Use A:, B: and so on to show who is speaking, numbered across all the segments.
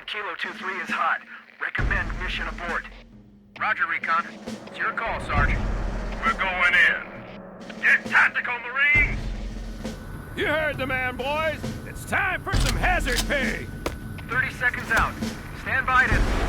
A: Kilo 2-3 is hot. Recommend mission abort.
B: Roger, Recon. It's your call, Sergeant. We're going in. Get tactical, Marines!
C: You heard the man, boys. It's time for some hazard pay.
A: 30 seconds out. Stand by to...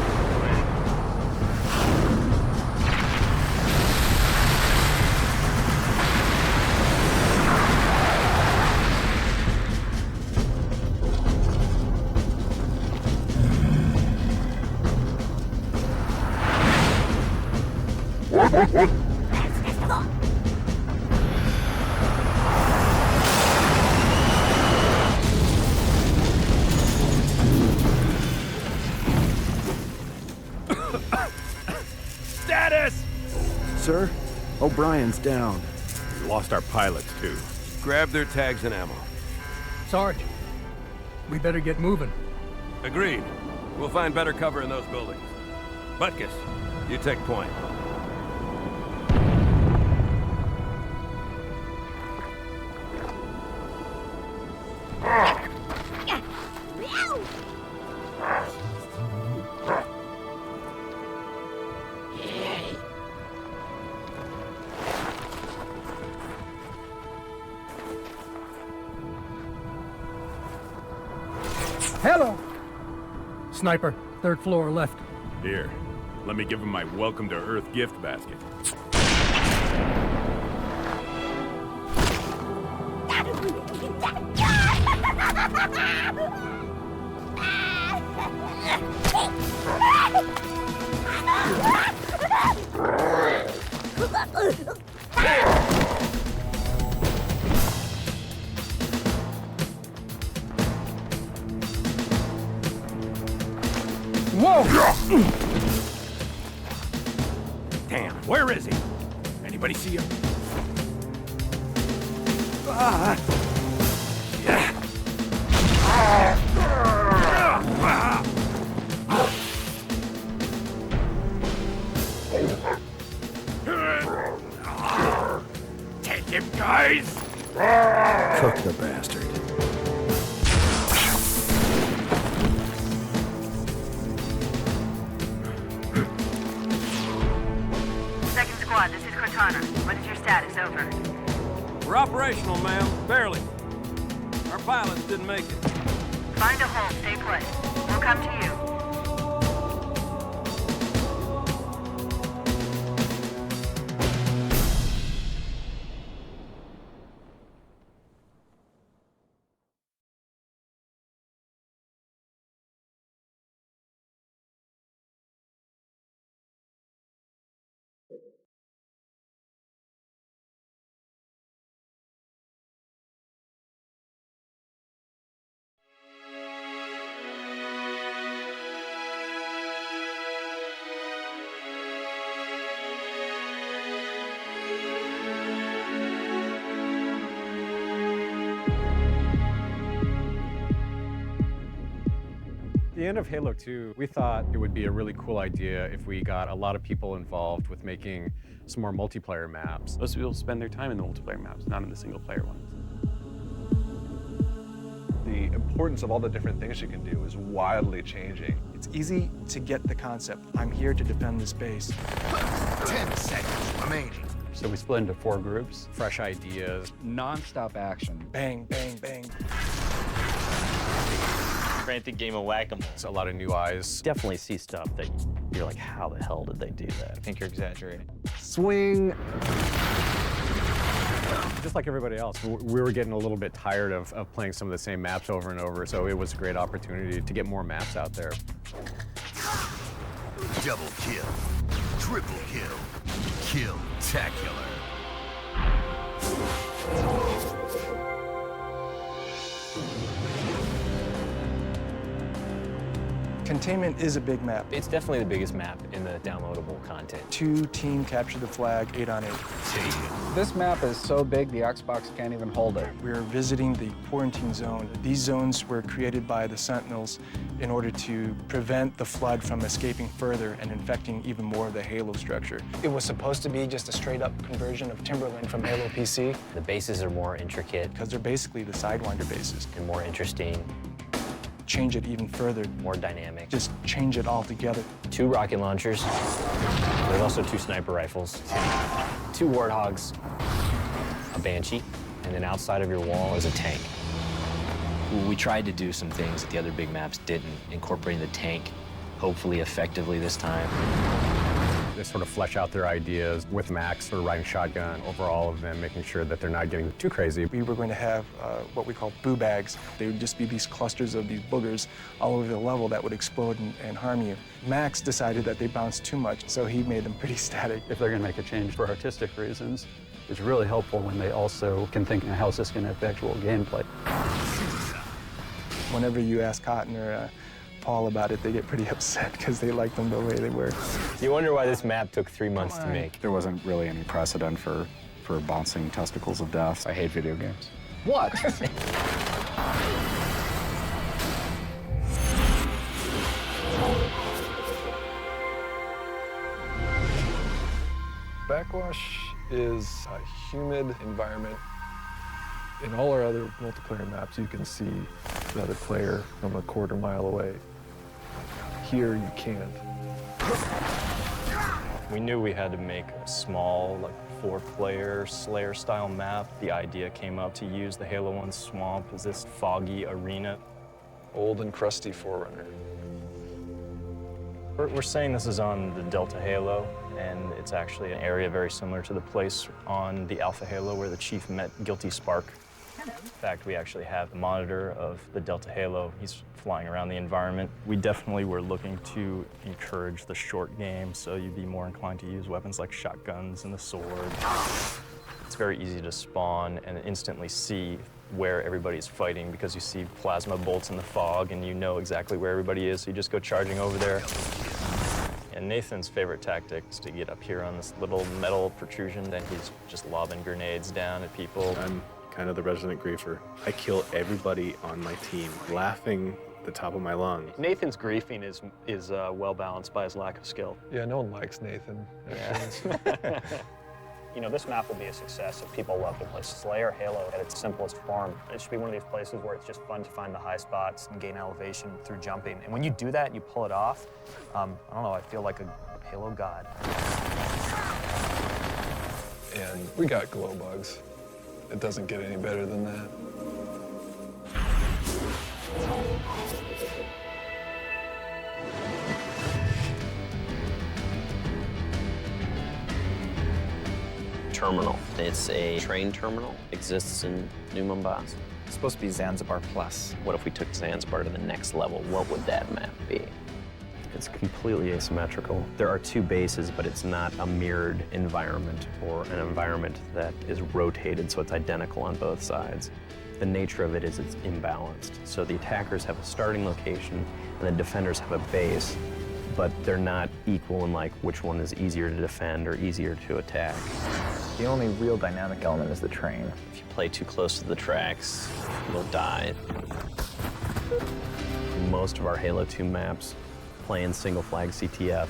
C: Status!
D: Sir, O'Brien's down.
C: We lost our pilots, too. Grab their tags and ammo.
E: Sarge, we better get moving.
C: Agreed. We'll find better cover in those buildings. Butkus, you take point.
E: Hello! Sniper, third floor left.
C: Here, let me give him my welcome to Earth gift basket.
E: Whoa!
C: Damn, where is he? Anybody see him? Take him, guys!
D: Cook the bastard.
F: Second squad, this is Cortana. What is your status? Over.
C: We're operational, ma'am. Barely. Our pilots didn't make it.
F: Find a hole, stay put. We'll come to you.
G: At the end of Halo 2, we thought it would be a really cool idea if we got a lot of people involved with making some more multiplayer maps.
H: Most people spend their time in the multiplayer maps, not in the single-player ones.
I: The importance of all the different things you can do is wildly changing.
J: It's easy to get the concept. I'm here to defend this base.
B: 10 seconds remaining.
G: So we split into 4 groups, fresh ideas.
K: Non-stop action.
J: Bang, bang, bang.
L: Frantic game of whack-a-mole.
G: It's a lot of new eyes.
L: Definitely see stuff that you're like, how the hell did they do that?
K: I think you're exaggerating.
D: Swing.
G: Just like everybody else, we were getting a little bit tired of playing some of the same maps over and over, so it was a great opportunity to get more maps out there.
B: Double kill. Triple kill. Kill-tacular.
J: Containment is a big map.
L: It's definitely the biggest map in the downloadable content.
J: 2 team capture the flag, 8 on 8.
K: This map is so big, the Xbox can't even hold it.
J: We're visiting the quarantine zone. These zones were created by the Sentinels in order to prevent the flood from escaping further and infecting even more of the Halo structure. It was supposed to be just a straight-up conversion of Timberland from Halo PC.
L: The bases are more intricate
J: Because they're basically the Sidewinder bases.
L: and more interesting.
J: change it even further.
L: More dynamic.
J: Just change it all together.
L: 2 rocket launchers. There's also 2 sniper rifles, 2 warthogs, a banshee, and then outside of your wall is a tank. We tried to do some things that the other big maps didn't, incorporating the tank, hopefully effectively this time.
G: They sort of flesh out their ideas with Max, sort of riding shotgun over all of them, making sure that they're not getting too crazy.
J: We were going to have what we call boo bags. They would just be these clusters of these boogers all over the level that would explode and harm you. Max decided that they bounced too much, so he made them pretty static.
K: If they're going to make a change for artistic reasons, it's really helpful when they also can think, how is this going to affect actual gameplay?
J: Whenever you ask Cotton or Paul about it, they get pretty upset because they like them the way they were.
L: You wonder why this map took 3 months to make.
K: There wasn't really any precedent for bouncing testicles of death. I hate video games.
L: What?
I: Backwash is a humid environment. In all our other multiplayer maps, you can see the other player from a quarter mile away. Here, you can't.
M: We knew we had to make a small, like, 4-player Slayer-style map. The idea came up to use the Halo 1 swamp as this foggy arena.
I: Old and crusty Forerunner.
M: We're saying this is on the Delta Halo, and it's actually an area very similar to the place on the Alpha Halo where the Chief met Guilty Spark. In fact, we actually have a monitor of the Delta Halo. He's flying around the environment. We definitely were looking to encourage the short game, so you'd be more inclined to use weapons like shotguns and the sword. It's very easy to spawn and instantly see where everybody's fighting because you see plasma bolts in the fog and you know exactly where everybody is, so you just go charging over there. And Nathan's favorite tactic is to get up here on this little metal protrusion, and he's just lobbing grenades down at people.
H: I'm kind of the resident griefer. I kill everybody on my team, laughing at the top of my lungs.
M: Nathan's griefing is well balanced by his lack of skill.
I: Yeah, no one likes Nathan.
M: Yeah.
N: You know, this map will be a success if people love to play Slayer Halo at its simplest form. It should be one of these places where it's just fun to find the high spots and gain elevation through jumping. And when you do that and you pull it off, I don't know, I feel like a Halo god.
I: And we got glow bugs. It doesn't get any better than that.
L: Terminal. It's a train terminal. Exists in New Mombasa.
O: It's supposed to be Zanzibar Plus.
L: What if we took Zanzibar to the next level? What would that map be?
G: It's completely asymmetrical. There are 2 bases, but it's not a mirrored environment or an environment that is rotated so it's identical on both sides. The nature of it is it's imbalanced. So the attackers have a starting location and the defenders have a base, but they're not equal in like which one is easier to defend or easier to attack.
O: The only real dynamic element is the train.
L: If you play too close to the tracks, you'll die. Most of our Halo 2 maps play in single flag CTF.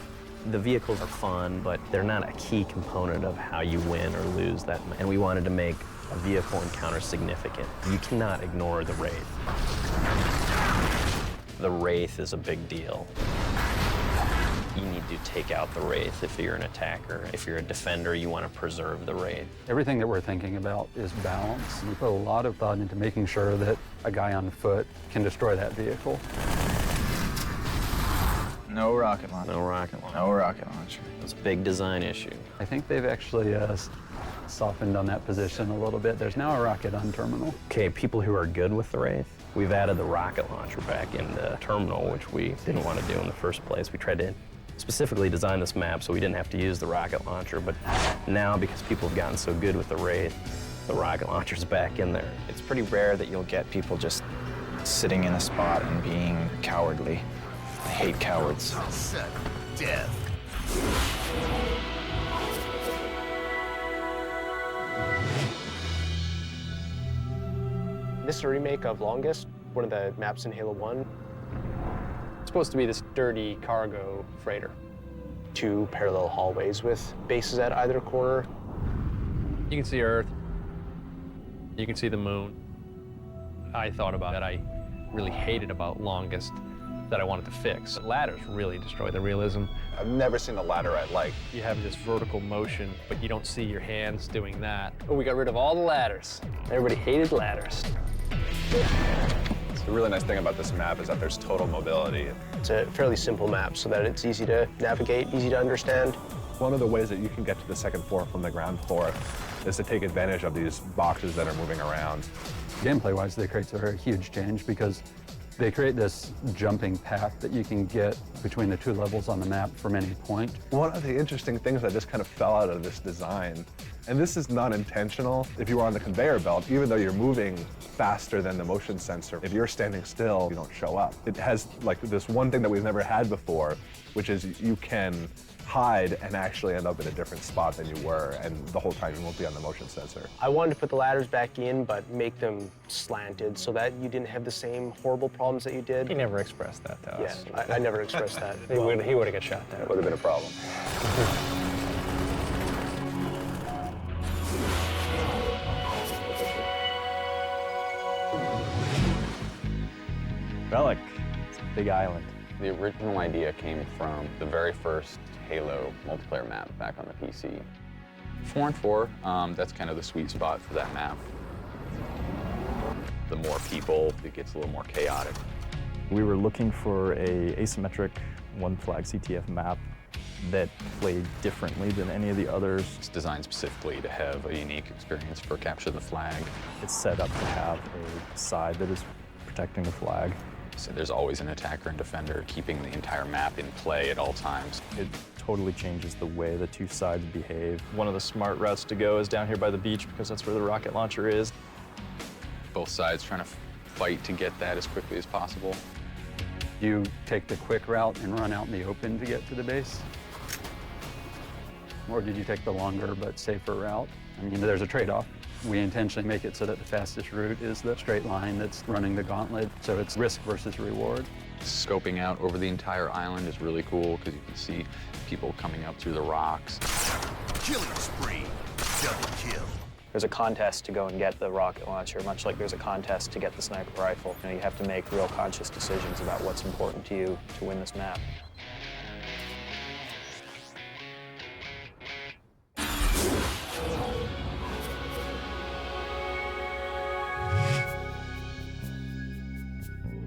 L: The vehicles are fun, but they're not a key component of how you win or lose that. And we wanted to make a vehicle encounter significant. You cannot ignore the Wraith. The Wraith is a big deal. You need to take out the Wraith if you're an attacker. If you're a defender, you want to preserve the Wraith.
K: Everything that we're thinking about is balance. We put a lot of thought into making sure that a guy on foot can destroy that vehicle.
O: No rocket launcher.
L: No rocket launcher.
O: No rocket launcher.
L: It's a big design issue.
K: I think they've actually softened on that position a little bit. There's now a rocket on terminal.
G: Okay, people who are good with the Wraith, we've added the rocket launcher back in the terminal, which we didn't want to do in the first place. We tried to specifically design this map so we didn't have to use the rocket launcher, but now because people have gotten so good with the Wraith, the rocket launcher's back in there.
O: It's pretty rare that you'll get people just sitting in a spot and being cowardly. I hate cowards.
B: Death.
P: This is a remake of Longest, one of the maps in Halo 1. It's supposed to be this dirty cargo freighter. 2 parallel hallways with bases at either corner.
Q: You can see Earth. You can see the moon. I thought about it. I really hated about Longest that I wanted to fix. The ladders really destroy the realism.
R: I've never seen a ladder I like.
Q: You have this vertical motion, but you don't see your hands doing that. Oh, we got rid of all the ladders. Everybody hated ladders.
R: The really nice thing about this map is that there's total mobility.
P: It's a fairly simple map so that it's easy to navigate, easy to understand.
H: One of the ways that you can get to the second floor from the ground floor is to take advantage of these boxes that are moving around.
K: Gameplay-wise, they create a very huge change because they create this jumping path that you can get between the two levels on the map from any point.
H: One of the interesting things that just kind of fell out of this design, and this is not intentional, if you are on the conveyor belt, even though you're moving faster than the motion sensor, if you're standing still, you don't show up. It has like this one thing that we've never had before, which is you can hide and actually end up in a different spot than you were, and the whole time you won't be on the motion sensor.
P: I wanted to put the ladders back in, but make them slanted so that you didn't have the same horrible problems that you did.
Q: He never expressed that to us.
P: Yeah, I never expressed that.
Q: He would have got shot down.
R: That would have been a problem.
M: Relic. It's a big island.
S: The original idea came from the very first Halo multiplayer map back on the PC. 4 and 4, that's kind of the sweet spot for that map. The more people, it gets a little more chaotic.
M: We were looking for a asymmetric one flag CTF map that played differently than any of the others.
S: It's designed specifically to have a unique experience for Capture the Flag.
M: It's set up to have a side that is protecting the flag.
S: So there's always an attacker and defender keeping the entire map in play at all times.
M: It totally changes the way the two sides behave. One of the smart routes to go is down here by the beach because that's where the rocket launcher is.
S: Both sides trying to fight to get that as quickly as possible.
K: You take the quick route and run out in the open to get to the base? Or did you take the longer but safer route? I mean, there's a trade-off. We intentionally make it so that the fastest route is the straight line that's running the gauntlet, so it's risk versus reward.
S: Scoping out over the entire island is really cool because you can see people coming up through the rocks.
B: Killing spree. Double kill.
N: There's a contest to go and get the rocket launcher, much like there's a contest to get the sniper rifle. You know, you have to make real conscious decisions about what's important to you to win this map.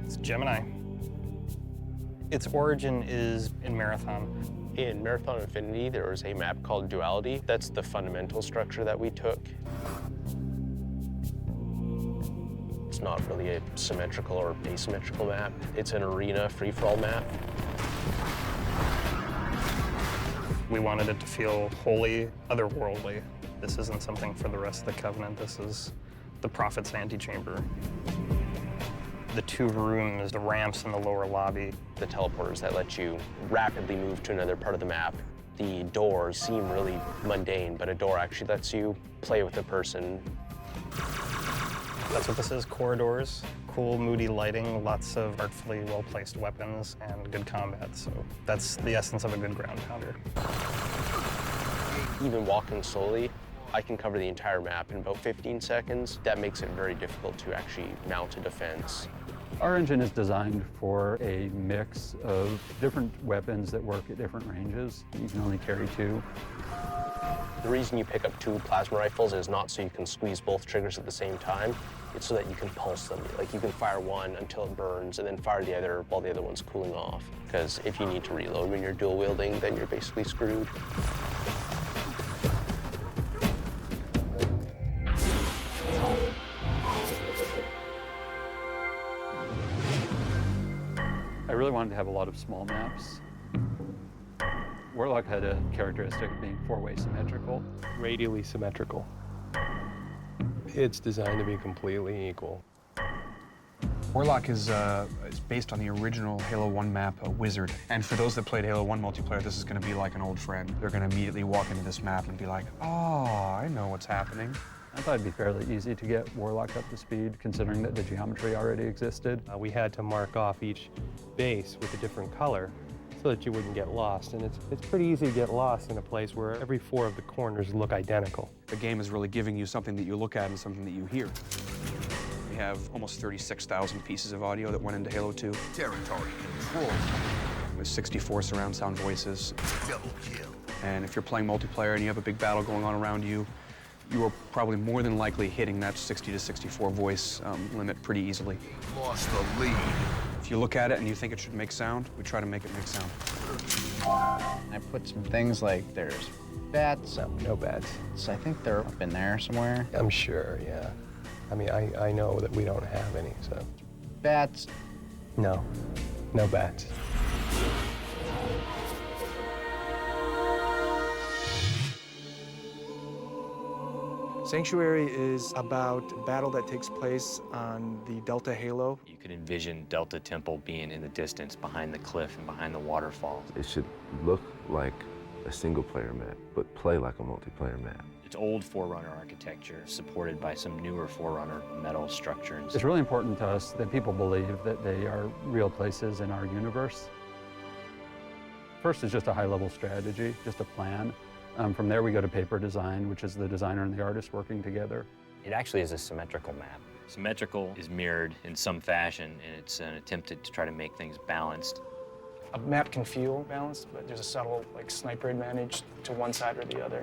T: It's Gemini. Its origin is in Marathon.
P: In Marathon Infinity, there was a map called Duality. That's the fundamental structure that we took. It's not really a symmetrical or asymmetrical map. It's an arena free-for-all map.
T: We wanted it to feel wholly otherworldly. This isn't something for the rest of the Covenant. This is the Prophet's antechamber. The two rooms, the ramps in the lower lobby.
P: The teleporters that let you rapidly move to another part of the map. The doors seem really mundane, but a door actually lets you play with a person.
T: That's what this is, corridors. Cool, moody lighting, lots of artfully well-placed weapons, and good combat. So that's the essence of a good ground pounder.
P: Even walking slowly, I can cover the entire map in about 15 seconds. That makes it very difficult to actually mount a defense.
K: Our engine is designed for a mix of different weapons that work at different ranges. You can only carry 2.
P: The reason you pick up 2 plasma rifles is not so you can squeeze both triggers at the same time. It's so that you can pulse them. Like, you can fire one until it burns and then fire the other while the other one's cooling off. Because if you need to reload when you're dual wielding, then you're basically screwed.
K: I really wanted to have a lot of small maps. Warlock had a characteristic of being 4-way symmetrical.
I: Radially symmetrical. It's designed to be completely equal.
U: Warlock is based on the original Halo 1 map, Wizard. And for those that played Halo 1 multiplayer, this is going to be like an old friend. They're going to immediately walk into this map and be like, oh, I know what's happening.
K: I thought it'd be fairly easy to get Warlock up to speed, considering that the geometry already existed.
I: We had to mark off each base with a different color so that you wouldn't get lost. And it's pretty easy to get lost in a place where every 4 of the corners look identical.
U: The game is really giving you something that you look at and something that you hear. We have almost 36,000 pieces of audio that went into Halo 2.
B: Territory control.
U: With 64 surround sound voices.
B: Double kill.
U: And if you're playing multiplayer and you have a big battle going on around you, you are probably more than likely hitting that 60 to 64 voice limit pretty easily.
B: Lost the lead.
U: If you look at it and you think it should make sound, we try to make it make sound.
O: I put some things like there's bats.
J: No bats.
O: So I think they're up in there somewhere.
J: I'm sure, yeah. I mean, I know that we don't have any, so.
O: Bats.
J: No, no bats. Sanctuary is about a battle that takes place on the Delta Halo.
L: You could envision Delta Temple being in the distance behind the cliff and behind the waterfall.
A: It should look like a single-player map, but play like a multiplayer map.
L: It's old Forerunner architecture, supported by some newer Forerunner metal structures.
K: It's really important to us that people believe that they are real places in our universe. First is just a high-level strategy, just a plan. From there, we go to paper design, which is the designer and the artist working together.
L: It actually is a symmetrical map. Symmetrical is mirrored in some fashion, and it's an attempt to try to make things balanced.
J: A map can feel balanced, but there's a subtle, sniper advantage to one side or the other.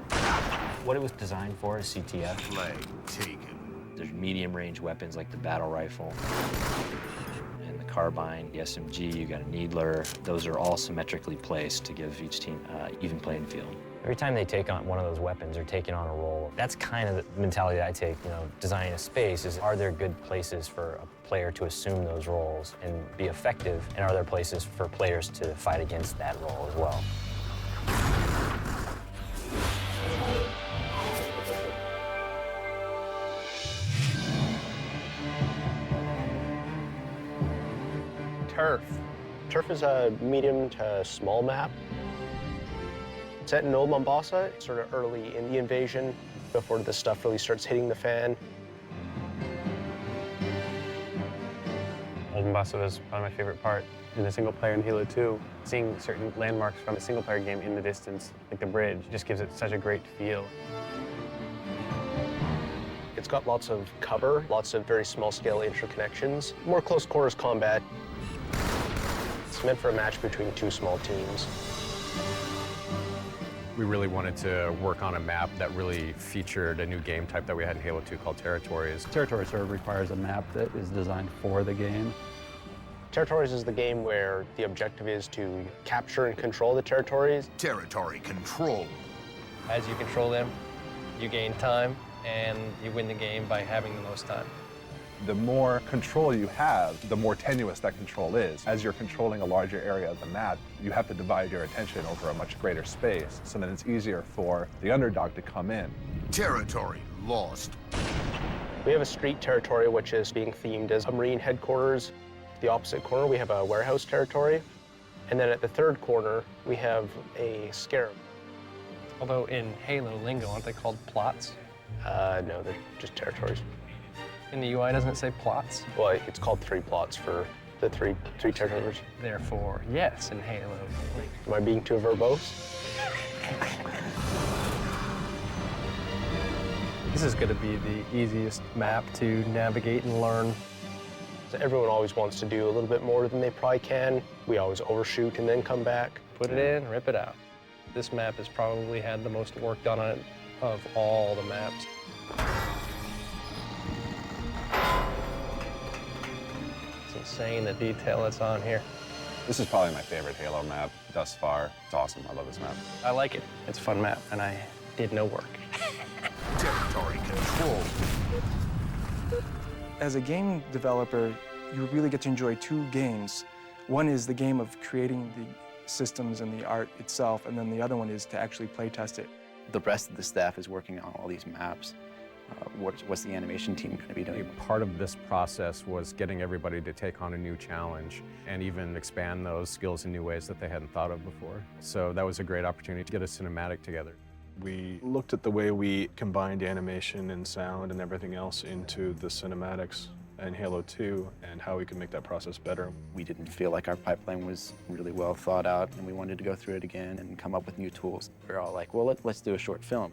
L: What it was designed for is CTF.
B: Flag taken.
L: There's medium-range weapons like the battle rifle, and the carbine, the SMG, you got a needler. Those are all symmetrically placed to give each team even playing field.
N: Every time they take on one of those weapons or taking on a role, that's kind of the mentality that I take, designing a space is, are there good places for a player to assume those roles and be effective, and are there places for players to fight against that role as well?
P: Turf. Turf is a medium to small map. Set in Old Mombasa, sort of early in the invasion, before the stuff really starts hitting the fan.
V: Old Mombasa was probably my favorite part in the single player in Halo 2. Seeing certain landmarks from a single player game in the distance, like the bridge, just gives it such a great feel.
P: It's got lots of cover, lots of very small-scale interconnections, more close quarters combat. It's meant for a match between two small teams.
G: We really wanted to work on a map that really featured a new game type that we had in Halo 2 called Territories.
K: Territories sort of requires a map that is designed for the game.
P: Territories is the game where the objective is to capture and control the territories.
B: Territory control.
Q: As you control them, you gain time, and you win the game by having the most time.
H: The more control you have, the more tenuous that control is. As you're controlling a larger area of the map, you have to divide your attention over a much greater space, so that it's easier for the underdog to come in.
B: Territory lost.
P: We have a street territory, which is being themed as a Marine headquarters. The opposite corner, we have a warehouse territory. And then at the third corner, we have a scarab.
Q: Although in Halo lingo, aren't they called plots?
P: No, they're just territories.
Q: In the UI, doesn't it say plots?
P: Well, it's called 3 plots for the three territories.
Q: Therefore, yes, in Halo.
P: Am I being too verbose?
Q: This is going to be the easiest map to navigate and learn.
P: So everyone always wants to do a little bit more than they probably can. We always overshoot and then come back.
Q: Put it in, rip it out. This map has probably had the most work done on it of all the maps. It's insane the detail that's on here.
R: This is probably my favorite Halo map thus far. It's awesome. I love this map.
Q: I like it. It's a fun map, and I did no work.
B: Territory control.
J: As a game developer, you really get to enjoy 2 games. One is the game of creating the systems and the art itself, and then the other one is to actually play test it.
O: The rest of the staff is working on all these maps. What's the animation team going to be doing?
G: Part of this process was getting everybody to take on a new challenge and even expand those skills in new ways that they hadn't thought of before. So that was a great opportunity to get a cinematic together.
I: We looked at the way we combined animation and sound and everything else into the cinematics in Halo 2 and how we could make that process better.
O: We didn't feel like our pipeline was really well thought out, and we wanted to go through it again and come up with new tools. We were all like, well, let's do a short film.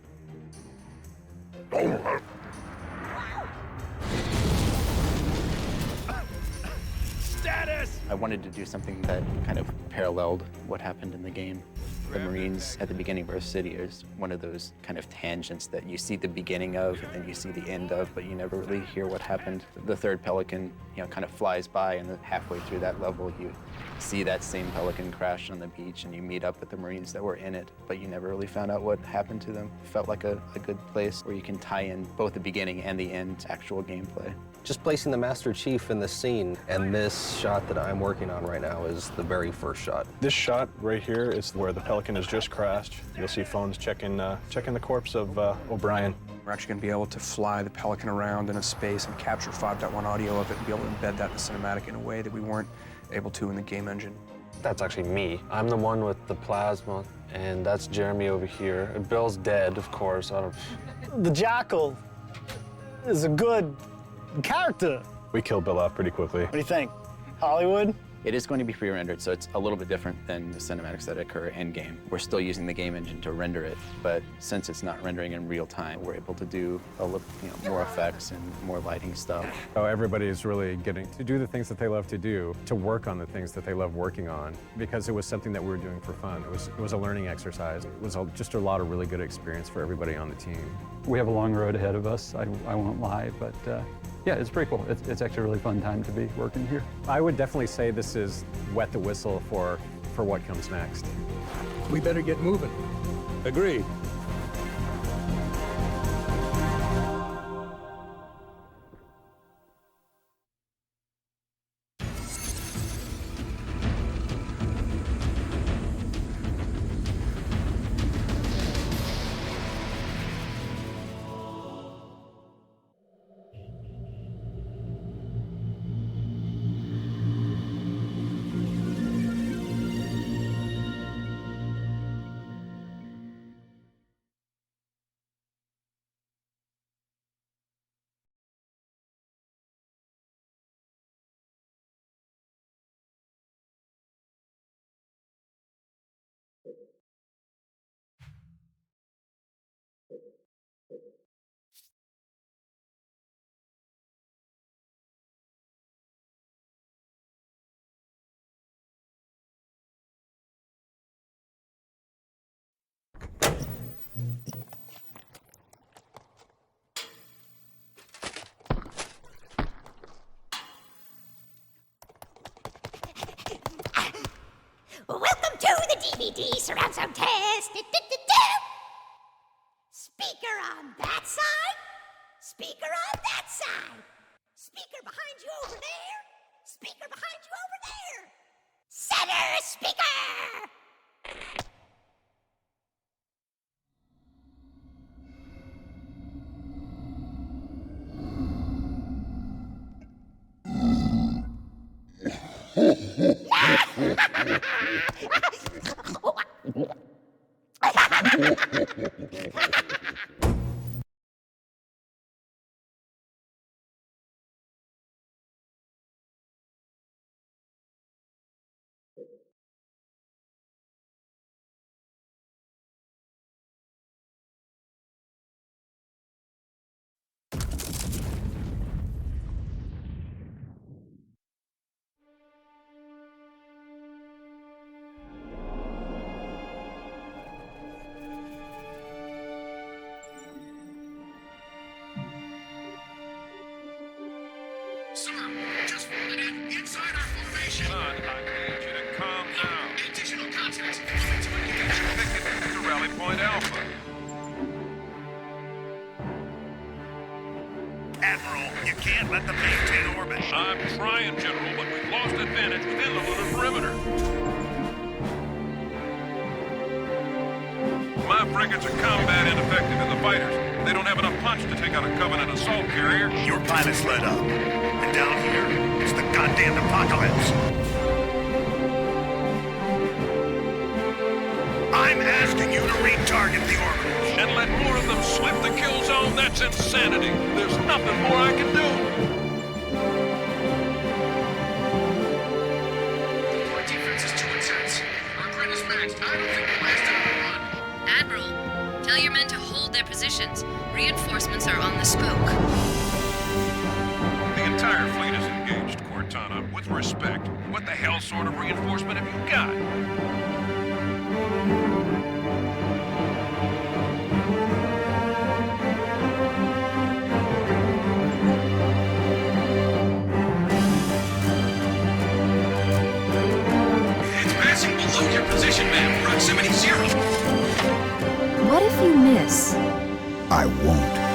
O: I wanted to do something that kind of paralleled what happened in the game. The Marines at the beginning of our city is one of those kind of tangents that you see the beginning of and then you see the end of, but you never really hear what happened. The third Pelican, kind of flies by, and then halfway through that level, you see that same Pelican crash on the beach, and you meet up with the Marines that were in it, but you never really found out what happened to them. It felt like a good place where you can tie in both the beginning and the end to actual gameplay.
C: Just placing the Master Chief in the scene, and this shot that I'm working on right now is the very first shot.
I: This shot right here is where the Pelican has just crashed. You'll see phones checking the corpse of O'Brien. We're actually going to be able to fly the Pelican around in a space and capture 5.1 audio of it and be able to embed that in the cinematic in a way that we weren't able to in the game engine.
Q: That's actually me. I'm the one with the plasma, and that's Jeremy over here. And Bill's dead, of course.
E: The Jackal is a good character.
I: We killed Bill off pretty quickly.
E: What do you think? Hollywood?
O: It is going to be pre-rendered, so it's a little bit different than the cinematics that occur in-game. We're still using the game engine to render it, but since it's not rendering in real time, we're able to do more effects and more lighting stuff.
W: So everybody is really getting to do the things that they love to do, to work on the things that they love working on, because it was something that we were doing for fun. It was a learning exercise. It was just a lot of really good experience for everybody on the team.
K: We have a long road ahead of us, I won't lie, but yeah, it's pretty cool. It's actually a really fun time to be working here.
W: I would definitely say this is wet the whistle for what comes next.
D: We better get moving.
I: Agreed.
X: Welcome to the DVD surround sound test. Speaker on that side. Speaker on that side. Speaker behind you over there. Speaker behind you over there. Center speaker.
B: Sir, just falling in inside our formation. Son, I need you to calm down. Additional contact. To Rally Point Alpha. Admiral, you can't let them maintain orbit. I'm trying, General, but we've lost advantage within the lunar perimeter. My frigates are combat ineffective in the fighters. They don't have enough punch to take out a Covenant assault carrier. Your pilot's let up. And down here, it's the goddamn apocalypse. I'm asking you to retarget the orbitals. And let more of them slip the kill zone? That's insanity. There's nothing more I can do. Our defense is too intense. Our grid is maxed. I don't think we'll last another run.
Y: Admiral, tell your men to hold their positions. Reinforcements are on the spoke.
B: The entire fleet is engaged, Cortana. With respect, what the hell sort of reinforcement have you got? It's passing below your position map. Proximity 0.
Y: What if you miss?
F: I won't.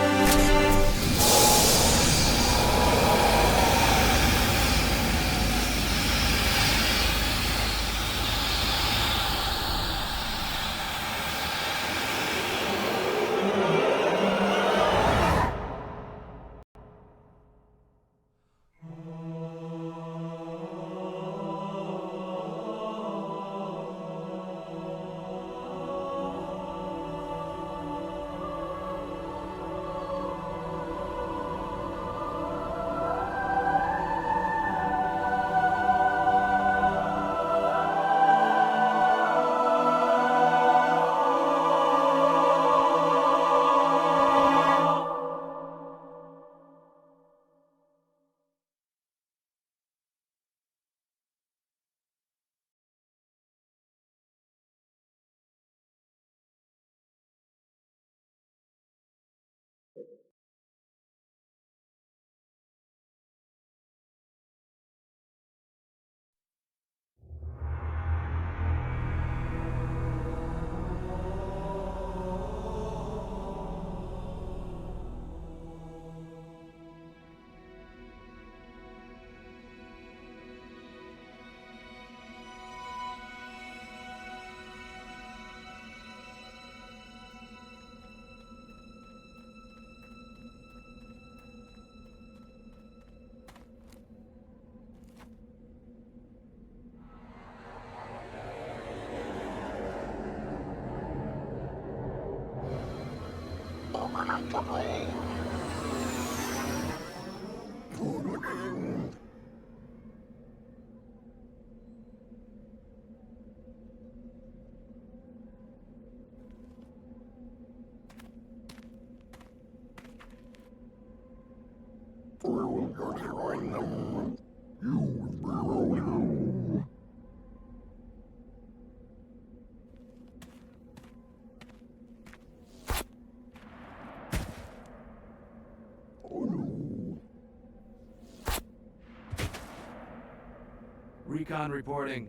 M: Recon reporting.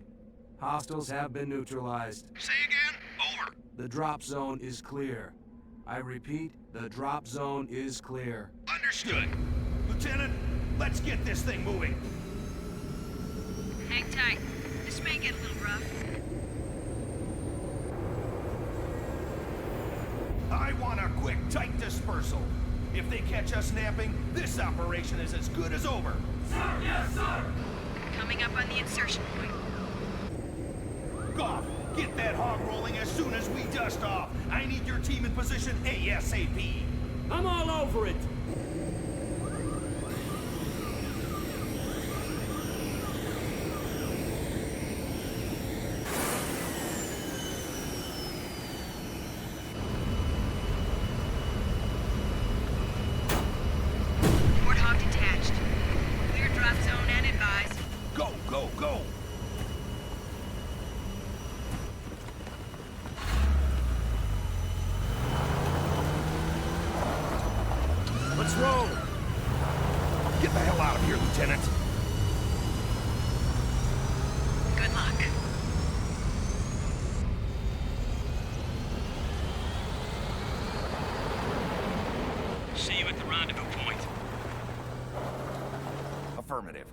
M: Hostiles have been neutralized.
B: Say again? Over.
M: The drop zone is clear. I repeat, the drop zone is clear.
B: Understood. Lieutenant, let's get this thing moving.
Y: Hang tight. This may get a little rough.
B: I want a quick, tight dispersal. If they catch us napping, this operation is as good as over. Sir, yes, sir!
Y: Coming up on the insertion point.
B: Goff, get that hog rolling as soon as we dust off. I need your team in position ASAP.
M: I'm all over it.
Y: Warthog detached. Clear drop zone and advise.
B: Go, go, go! Let's roll! Get the hell out of here, Lieutenant!
Y: Good luck.
B: See you at the rendezvous point. Affirmative.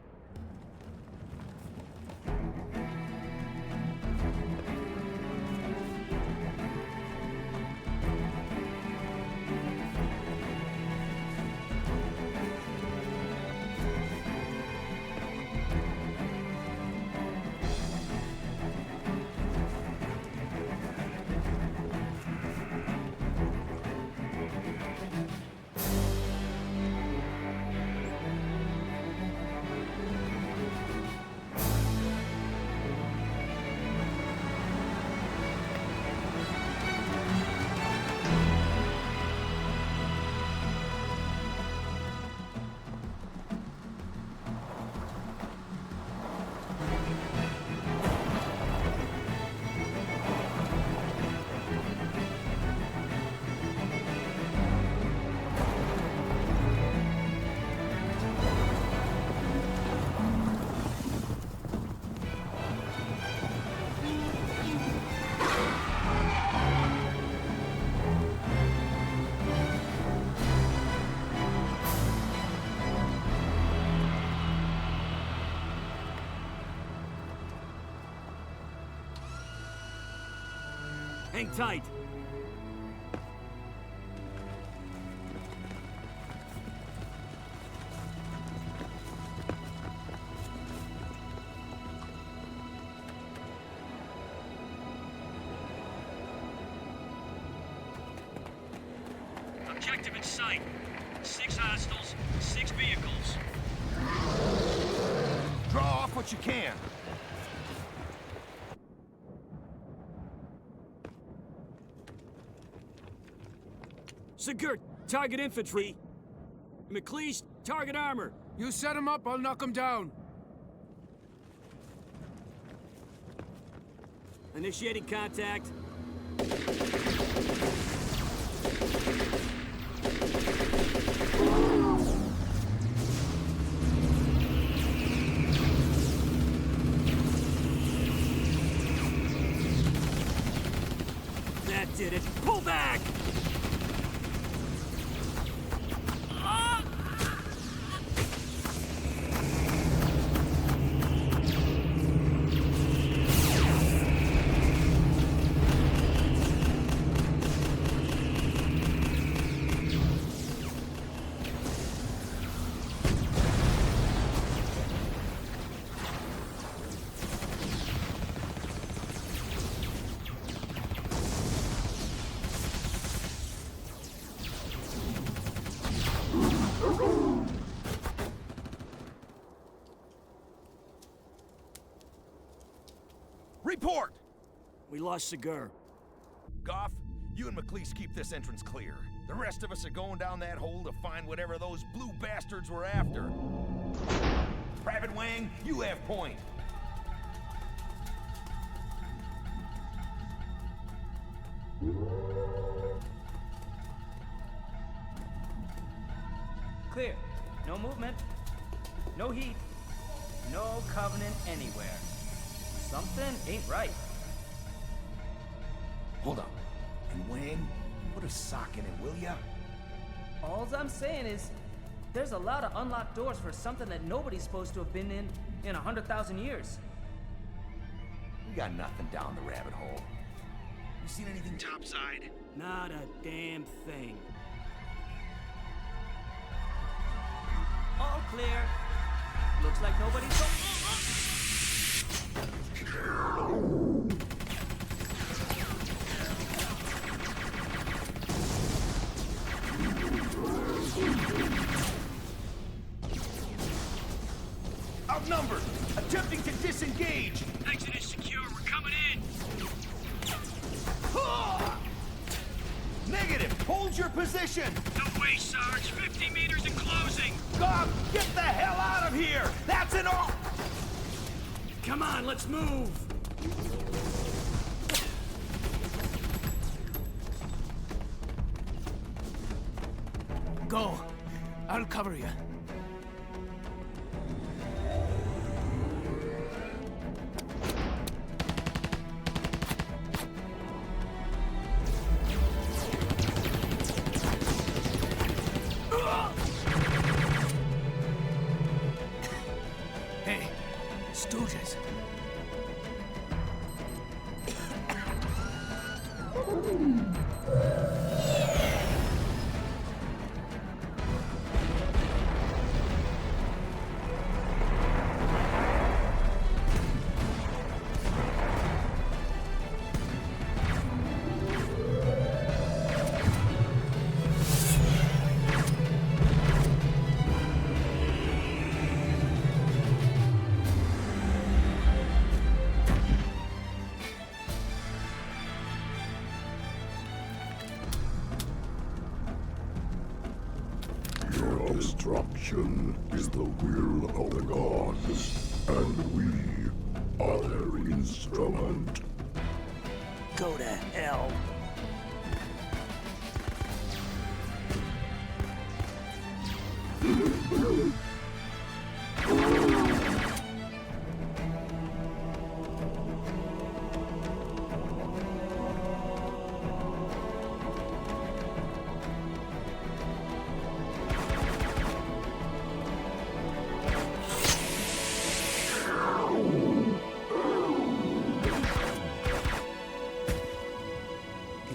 A: Hang tight. Objective in sight. 6 hostiles, 6 vehicles.
B: Draw off what you can.
A: Sigurd, target infantry. McLeish, target armor.
M: You set him up, I'll knock him down.
A: Initiating contact. That did it. Pull back!
B: Report!
A: We lost Sigurd.
B: Goff, you and McLeish keep this entrance clear. The rest of us are going down that hole to find whatever those blue bastards were after. Private Wang, you have point.
L: Clear. No movement. No heat. No Covenant anywhere. Something ain't right.
B: Hold up. And Wang, put a sock in it, will ya?
L: All I'm saying is, there's a lot of unlocked doors for something that nobody's supposed to have been in 100,000 years.
B: We got nothing down the rabbit hole. You seen anything topside?
A: Not a damn thing.
L: All clear. Looks like nobody's...
B: Outnumbered! Attempting to disengage!
A: Exit is secure. We're coming in.
B: Negative! Hold your position!
A: No way, Sarge. 50 meters and closing.
B: Goff, get the hell out of here! That's an all!
A: Come on, let's move.
M: Go. I'll cover you. Hey, Stooges.
F: Destruction is the will of the gods, and we are their instrument.
A: Go to hell.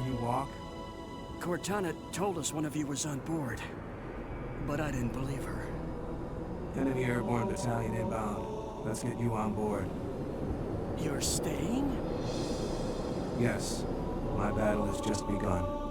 M: Can you walk?
A: Cortana told us one of you was on board, but I didn't believe her.
M: Enemy Airborne Battalion inbound. Let's get you on board.
A: You're staying?
M: Yes. My battle has just begun.